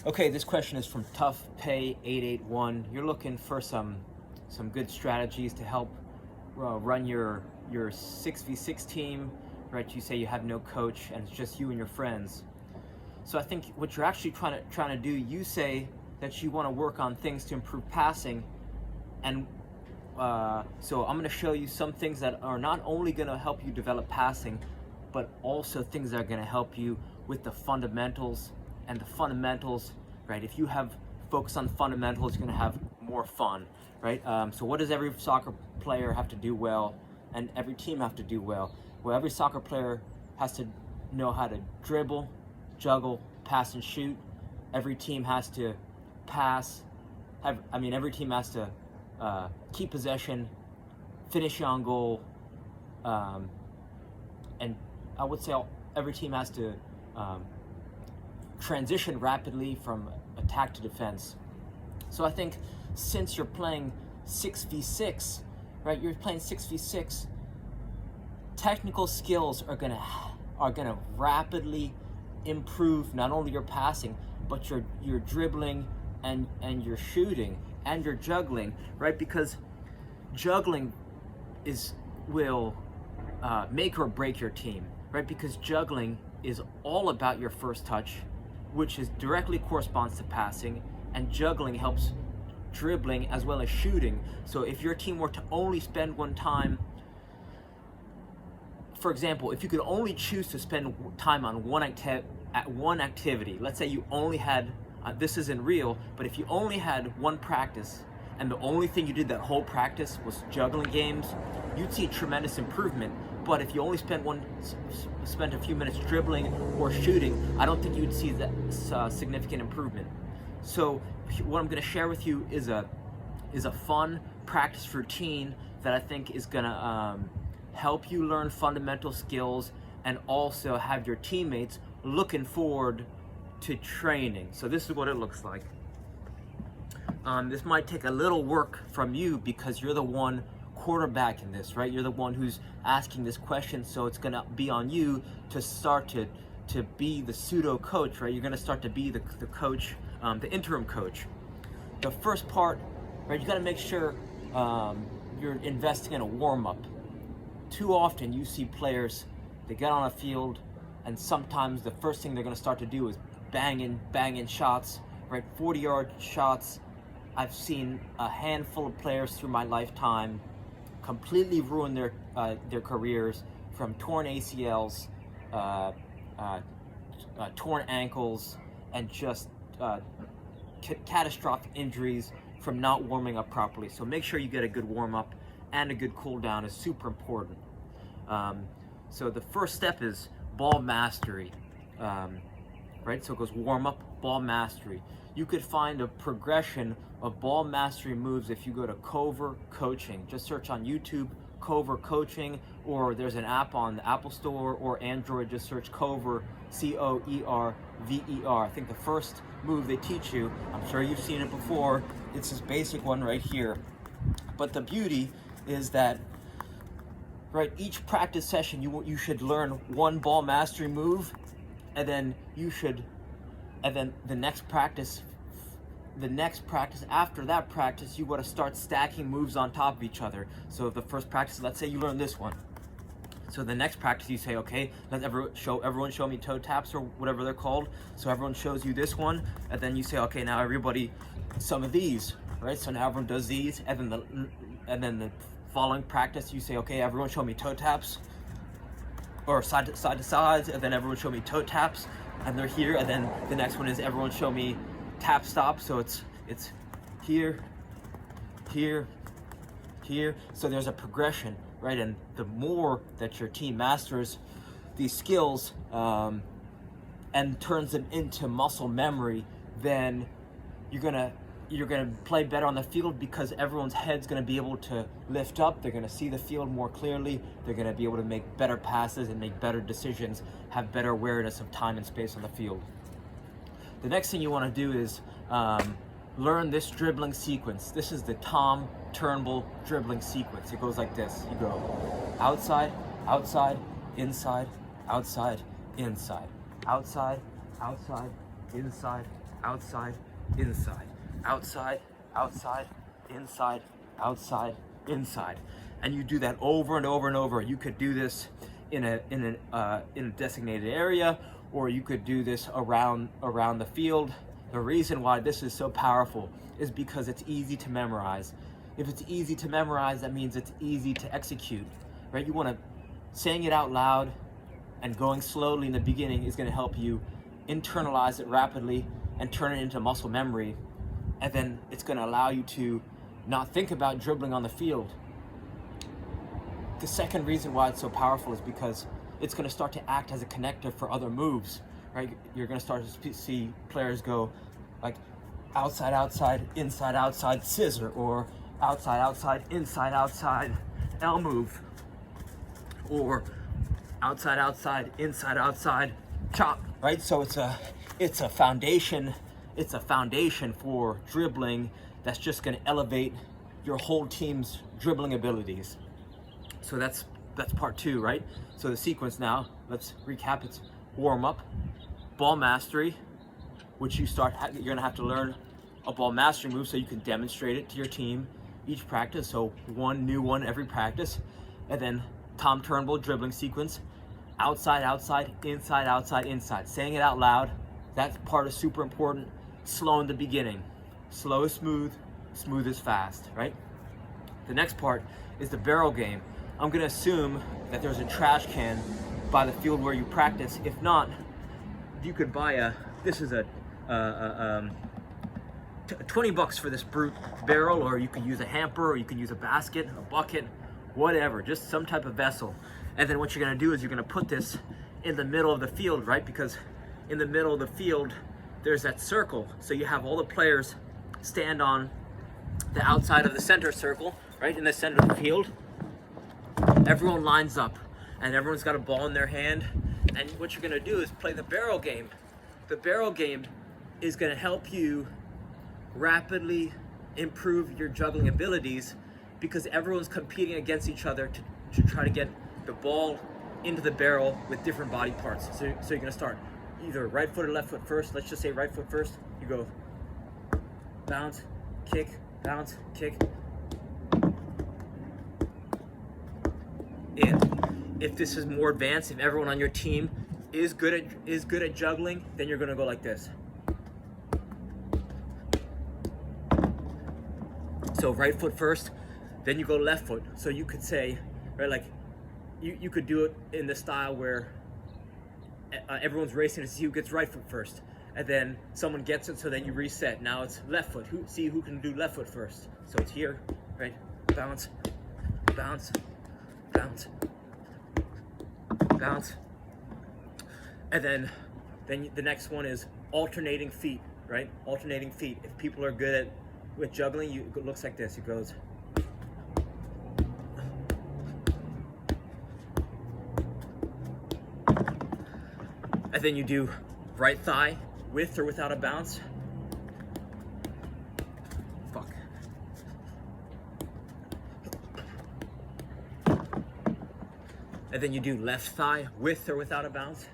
Okay, this question is from Tough Pay 881. You're looking for some good strategies to help run your 6v6 team, right? You say you have no coach and it's just you and your friends. So I think what you're actually trying to do, you say that you want to work on things to improve passing, and so I'm going to show you some things that are not only going to help you develop passing, but also things that are going to help you with the fundamentals. And the fundamentals, right? If you have focus on fundamentals, you're going to have more fun, right? So what does every soccer player have to do well, and every team have to do well? Well, every soccer player has to know how to dribble, juggle, pass, and shoot. Every team has to pass. Every team has to keep possession, finish on goal, and I would say every team has to transition rapidly from attack to defense. So I think since you're playing 6v6, right? You're playing 6v6. Technical skills are gonna rapidly improve not only your passing, but your dribbling and your shooting and your juggling, right? Because juggling will make or break your team, right? Because juggling is all about your first touch, which directly corresponds to passing, and juggling helps dribbling as well as shooting. So if your team were to only spend one time, for example, if you could only choose to spend time on one activity, let's say you only had, this isn't real, but if you only had one practice and the only thing you did that whole practice was juggling games, you'd see tremendous improvement. But if you only spent a few minutes dribbling or shooting, I don't think you'd see that significant improvement. So what I'm going to share with you is a fun practice routine that I think is going to help you learn fundamental skills and also have your teammates looking forward to training. So this is what it looks like. This might take a little work from you because you're the one quarterbacking this, right? You're the one who's asking this question, so it's gonna be on you to start to be the pseudo coach, right? You're gonna start to be the coach, the interim coach. The first part, right? You gotta make sure you're investing in a warm-up. Too often you see players, they get on a field, and sometimes the first thing they're gonna start to do is banging shots, right? 40-yard shots. I've seen a handful of players through my lifetime completely ruin their careers from torn ACLs, torn ankles, and just catastrophic injuries from not warming up properly. So make sure you get a good warm up and a good cool down is super important. So the first step is ball mastery, right? So it goes warm up, ball mastery. You could find a progression of ball mastery moves if you go to Cover Coaching. Just search on YouTube, Cover Coaching, or there's an app on the Apple Store or Android. Just search Cover, C-O-E-R-V-E-R. I think the first move they teach you, I'm sure you've seen it before, it's this basic one right here. But the beauty is that, right, each practice session you should learn one ball mastery move, and then the next practice after that practice, you got to start stacking moves on top of each other. So the first practice, let's say you learn this one. So the next practice you say, okay, let everyone show me toe taps or whatever they're called. So everyone shows you this one, and then you say, okay, now everybody some of these, right? So now everyone does these, and then the following practice you say, okay, everyone show me toe taps, or side to sides, and then everyone show me toe taps, and they're here, and then the next one is everyone show me tap stop. So it's here, here, here. So there's a progression, right? And the more that your team masters these skills and turns them into muscle memory, then you're gonna play better on the field, because everyone's head's gonna be able to lift up. They're gonna see the field more clearly. They're gonna be able to make better passes and make better decisions, have better awareness of time and space on the field. The next thing you want to do is learn this dribbling sequence. This is the Tom Turnbull dribbling sequence. It goes like this. You go outside, outside, inside, outside, inside, outside, outside, inside, outside, inside, outside, outside, inside, outside, inside. And you do that over and over and over. You could do this in a designated area, or you could do this around the field. The reason why this is so powerful is because it's easy to memorize. If it's easy to memorize, that means it's easy to execute, right? You want to saying it out loud and going slowly in the beginning is going to help you internalize it rapidly and turn it into muscle memory. And then it's going to allow you to not think about dribbling on the field. The second reason why it's so powerful is because it's going to start to act as a connector for other moves, right? You're going to start to see players go like outside, outside, inside, outside, scissor, or outside, outside, inside, outside, L move, or outside, outside, inside, outside, chop, right? So it's a foundation for dribbling that's just going to elevate your whole team's dribbling abilities. So that's part two, right? So the sequence now, let's recap. It's warm up, ball mastery, which you're gonna have to learn a ball mastery move so you can demonstrate it to your team each practice. So one new one every practice. And then Tom Turnbull dribbling sequence, outside, outside, inside, outside, inside. Saying it out loud, that part is super important. Slow in the beginning. Slow is smooth, smooth is fast, right? The next part is the barrel game. I'm gonna assume that there's a trash can by the field where you practice. If not, you could buy this is a 20 bucks for this brute barrel, or you could use a hamper, or you could use a basket, a bucket, whatever, just some type of vessel. And then what you're gonna do is you're gonna put this in the middle of the field, right? Because in the middle of the field, there's that circle. So you have all the players stand on the outside of the center circle, right? In the center of the field. Everyone lines up and everyone's got a ball in their hand. And what you're gonna do is play the barrel game. The barrel game is gonna help you rapidly improve your juggling abilities because everyone's competing against each other to try to get the ball into the barrel with different body parts. So you're gonna start either right foot or left foot first. Let's just say right foot first. You go bounce, kick, in. If this is more advanced, if everyone on your team is good at juggling, then you're gonna go like this. So right foot first, then you go left foot. So you could say, right, like you could do it in the style where everyone's racing to see who gets right foot first, and then someone gets it, so then you reset. Now it's left foot. See who can do left foot first. So it's here, right? Bounce, bounce, bounce, bounce, and then the next one is alternating feet, right? Alternating feet. If people are good with juggling, it looks like this. It goes. And then you do right thigh with or without a bounce. Fuck. And then you do left thigh with or without a bounce.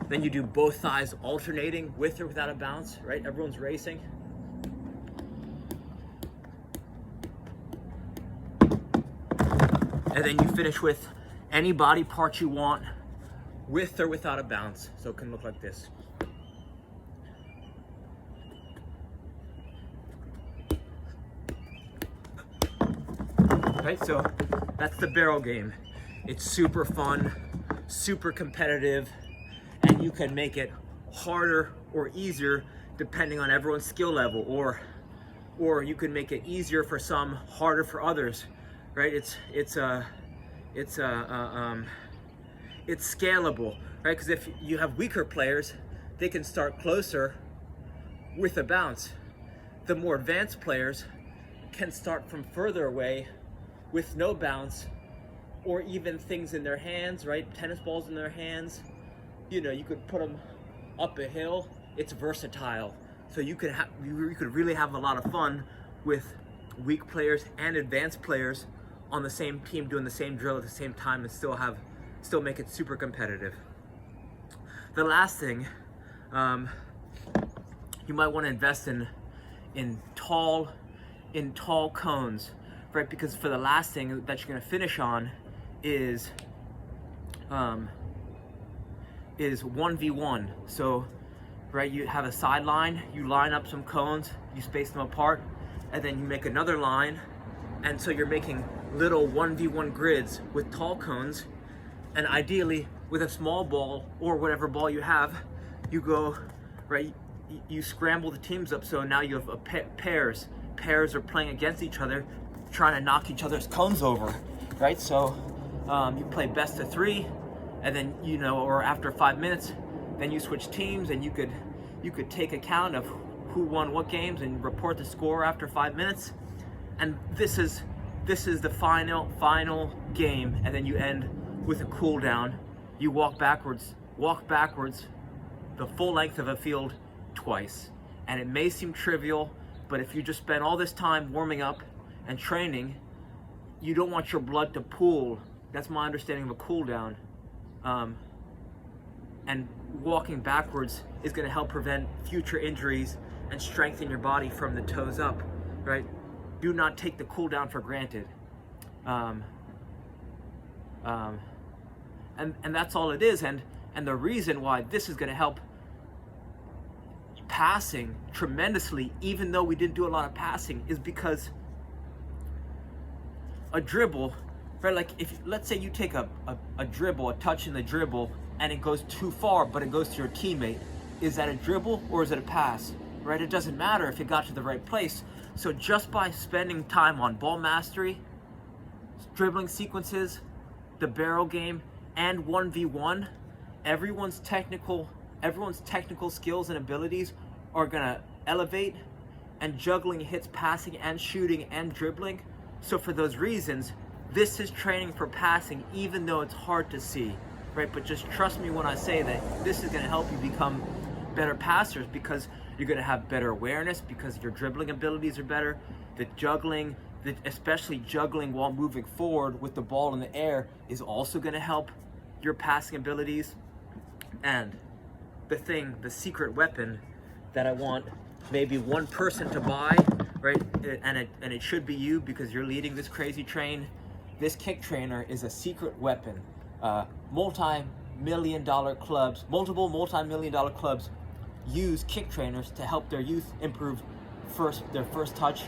Then you do both thighs alternating with or without a bounce, right? Everyone's racing. And then you finish with any body part you want with or without a bounce. So it can look like this. Right, so that's the barrel game. It's super fun, super competitive, and you can make it harder or easier depending on everyone's skill level, or you can make it easier for some, harder for others. Right, it's scalable, right? Because if you have weaker players, they can start closer with a bounce. The more advanced players can start from further away with no bounce, or even things in their hands, right? Tennis balls in their hands. You know, you could put them up a hill. It's versatile, so you could really have a lot of fun with weak players and advanced players on the same team doing the same drill at the same time and still have still make it super competitive. The last thing, you might want to invest in tall cones, right? Because for the last thing that you're going to finish on is 1v1. So, right, you have a sideline, you line up some cones, you space them apart, and then you make another line, and so you're making little 1v1 grids with tall cones. And ideally, with a small ball or whatever ball you have, you go, right, you scramble the teams up, so now you have pairs. Pairs are playing against each other, trying to knock each other's cones over, right? So you play best of 3, and then, you know, or after 5 minutes, then you switch teams, and you could take account of who won what games and report the score after 5 minutes. And this is the final game, and then you end with a cool down. You walk backwards the full length of a field twice. And it may seem trivial, but if you just spend all this time warming up and training, you don't want your blood to pool. That's my understanding of a cool down. And walking backwards is going to help prevent future injuries and strengthen your body from the toes up, right? Do not take the cool down for granted. And that's all it is. And the reason why this is going to help passing tremendously, even though we didn't do a lot of passing, is because a dribble, right? Like if, let's say you take a dribble, a touch in the dribble, and it goes too far, but it goes to your teammate. Is that a dribble or is it a pass, right? It doesn't matter if it got to the right place. So just by spending time on ball mastery, dribbling sequences, the barrel game, and 1v1, everyone's technical skills and abilities are gonna elevate, and juggling hits passing and shooting and dribbling. So for those reasons, this is training for passing, even though it's hard to see, right? But just trust me when I say that this is gonna help you become better passers, because you're gonna have better awareness, because your dribbling abilities are better. The juggling, especially juggling while moving forward with the ball in the air, is also gonna help your passing abilities. And the secret weapon that I want maybe one person to buy, right? And it should be you, because you're leading this crazy train. This kick trainer is a secret weapon. Multi multi-million dollar clubs use kick trainers to help their youth improve their first touch,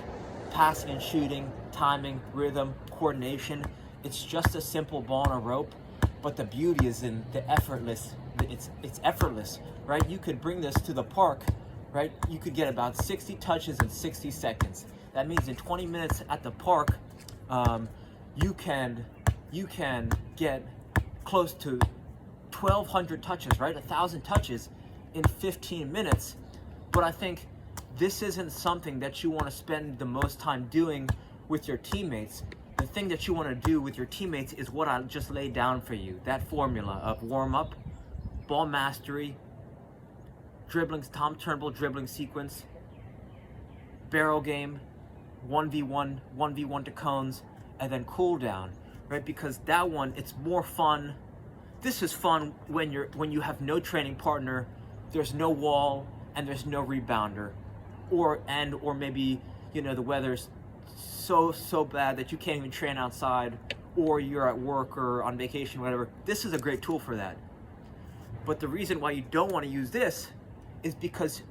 passing and shooting, timing, rhythm, coordination. It's just a simple ball and a rope, but the beauty is in the effortless. It's effortless, right? You could bring this to the park, right? You could get about 60 touches in 60 seconds. That means in 20 minutes at the park, you can get close to 1,200 touches, right? 1,000 touches in 15 minutes. But I think this isn't something that you want to spend the most time doing with your teammates. The thing that you want to do with your teammates is what I just laid down for you. That formula of warm up, ball mastery, dribbling, Tom Turnbull dribbling sequence, barrel game, 1v1 to cones, and then cool down, right? Because that one, it's more fun. This is fun when you have no training partner, there's no wall, and there's no rebounder, or maybe, you know, the weather's so bad that you can't even train outside, or you're at work or on vacation, whatever. This is a great tool for that. But the reason why you don't want to use this is because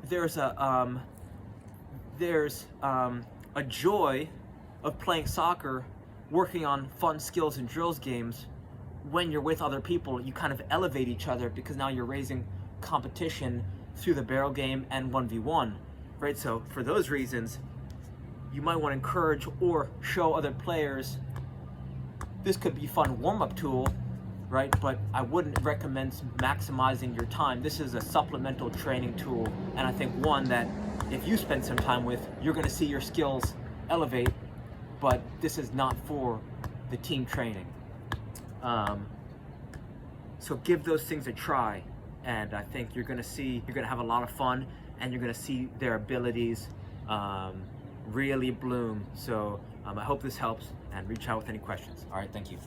there's a joy of playing soccer, working on fun skills and drills games. When you're with other people, you kind of elevate each other, because now you're raising competition through the barrel game and 1v1, right? So for those reasons, you might want to encourage or show other players this could be a fun warm-up tool, right? But I wouldn't recommend maximizing your time. This is a supplemental training tool, and I think one that if you spend some time with, you're going to see your skills elevate, but this is not for the team training. So give those things a try, and I think you're going to have a lot of fun, and you're going to see their abilities really bloom. So I hope this helps, and reach out with any questions. All right, thank you.